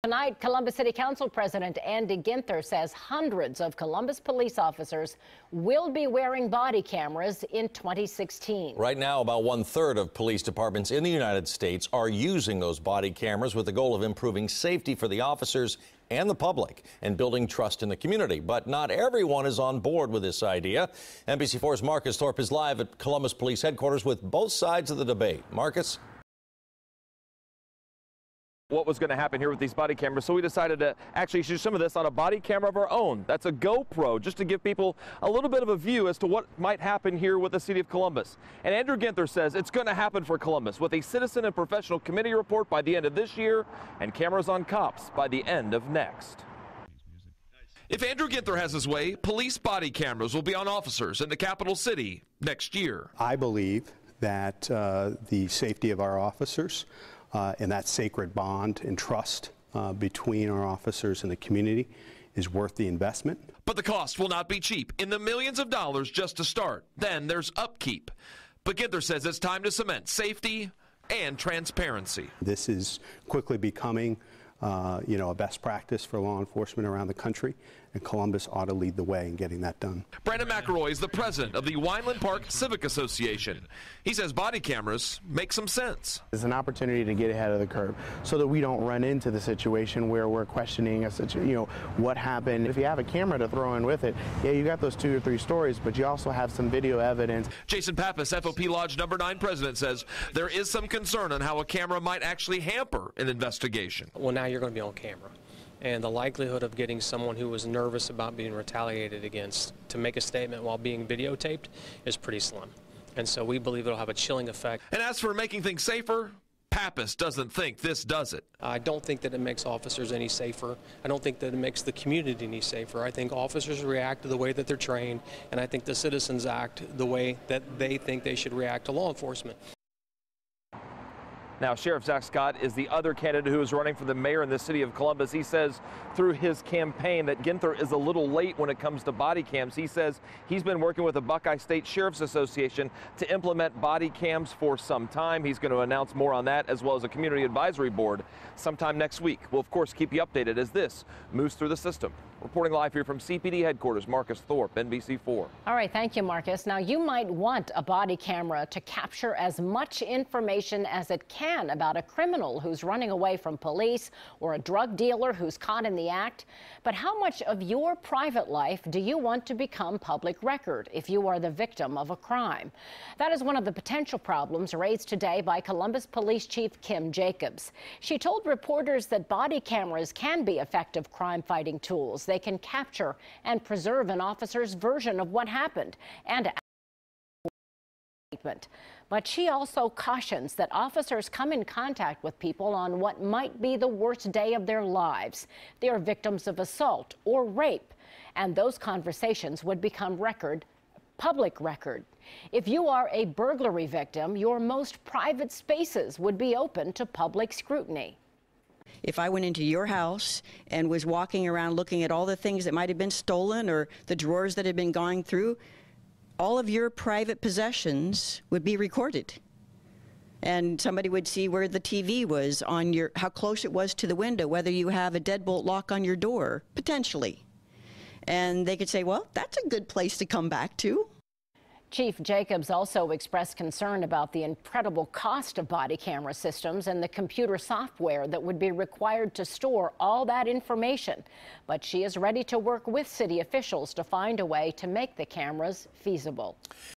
Tonight, Columbus City Council President Andy Ginther says hundreds of Columbus police officers will be wearing body cameras in 2016. Right now, about 1/3 of police departments in the United States are using those body cameras with the goal of improving safety for the officers and the public and building trust in the community. But not everyone is on board with this idea. NBC4's Marcus Thorpe is live at Columbus Police Headquarters with both sides of the debate. Marcus? What was going to happen here with these body cameras, so we decided to actually shoot some of this on a body camera of our own. That's a GoPro, just to give people a little bit of a view as to what might happen here with the city of Columbus. And Andrew Ginther says it's going to happen for Columbus with a citizen and professional committee report by the end of this year and cameras on cops by the end of next. If Andrew Ginther has his way, police body cameras will be on officers in the capital city next year. I believe that the safety of our officers and that sacred bond and trust between our officers and the community is worth the investment. But the cost will not be cheap, in the millions of dollars just to start. Then there's upkeep. But Ginther says it's time to cement safety and transparency. This is quickly becoming a best practice for law enforcement around the country, and Columbus ought to lead the way in getting that done. Brandon McElroy is the president of the Wineland Park Civic Association. He says body cameras make some sense. It's an opportunity to get ahead of the curve so that we don't run into the situation where we're questioning what happened. If you have a camera to throw in with it, yeah, you got those 2 or 3 stories, but you also have some video evidence. Jason Pappas, FOP Lodge No. 9 president, says there is some concern on how a camera might actually hamper an investigation. Well, now you're going to be on camera, and the likelihood of getting someone who was nervous about being retaliated against to make a statement while being videotaped is pretty slim. And so we believe it'll have a chilling effect. And as for making things safer, Pappas doesn't think this does it. I don't think that it makes officers any safer. I don't think that it makes the community any safer. I think officers react to the way that they're trained, and I think the citizens act the way that they think they should react to law enforcement. Now, Sheriff Zach Scott is the other candidate who is running for the mayor in the city of Columbus. He says through his campaign that Ginther is a little late when it comes to body cams. He says he's been working with the Buckeye State Sheriff's Association to implement body cams for some time. He's going to announce more on that, as well as a community advisory board sometime next week. We'll, of course, keep you updated as this moves through the system. Reporting live here from CPD headquarters, Marcus Thorpe, NBC4. All right, thank you, Marcus. Now, you might want a body camera to capture as much information as it can about a criminal who's running away from police or a drug dealer who's caught in the act. But how much of your private life do you want to become public record if you are the victim of a crime? That is one of the potential problems raised today by Columbus Police Chief Kim Jacobs. She told reporters that body cameras can be effective crime-fighting tools. They can capture and preserve an officer's version of what happened and statement. But she also cautions that officers come in contact with people on what might be the worst day of their lives. They are victims of assault or rape, and those conversations would become public record. If you are a burglary victim, your most private spaces would be open to public scrutiny. If I went into your house and was walking around looking at all the things that might have been stolen or the drawers that had been gone through, all of your private possessions would be recorded. And somebody would see where the TV was on how close it was to the window, whether you have a deadbolt lock on your door, potentially. And they could say, well, that's a good place to come back to. Chief Jacobs also expressed concern about the incredible cost of body camera systems and the computer software that would be required to store all that information. But she is ready to work with city officials to find a way to make the cameras feasible.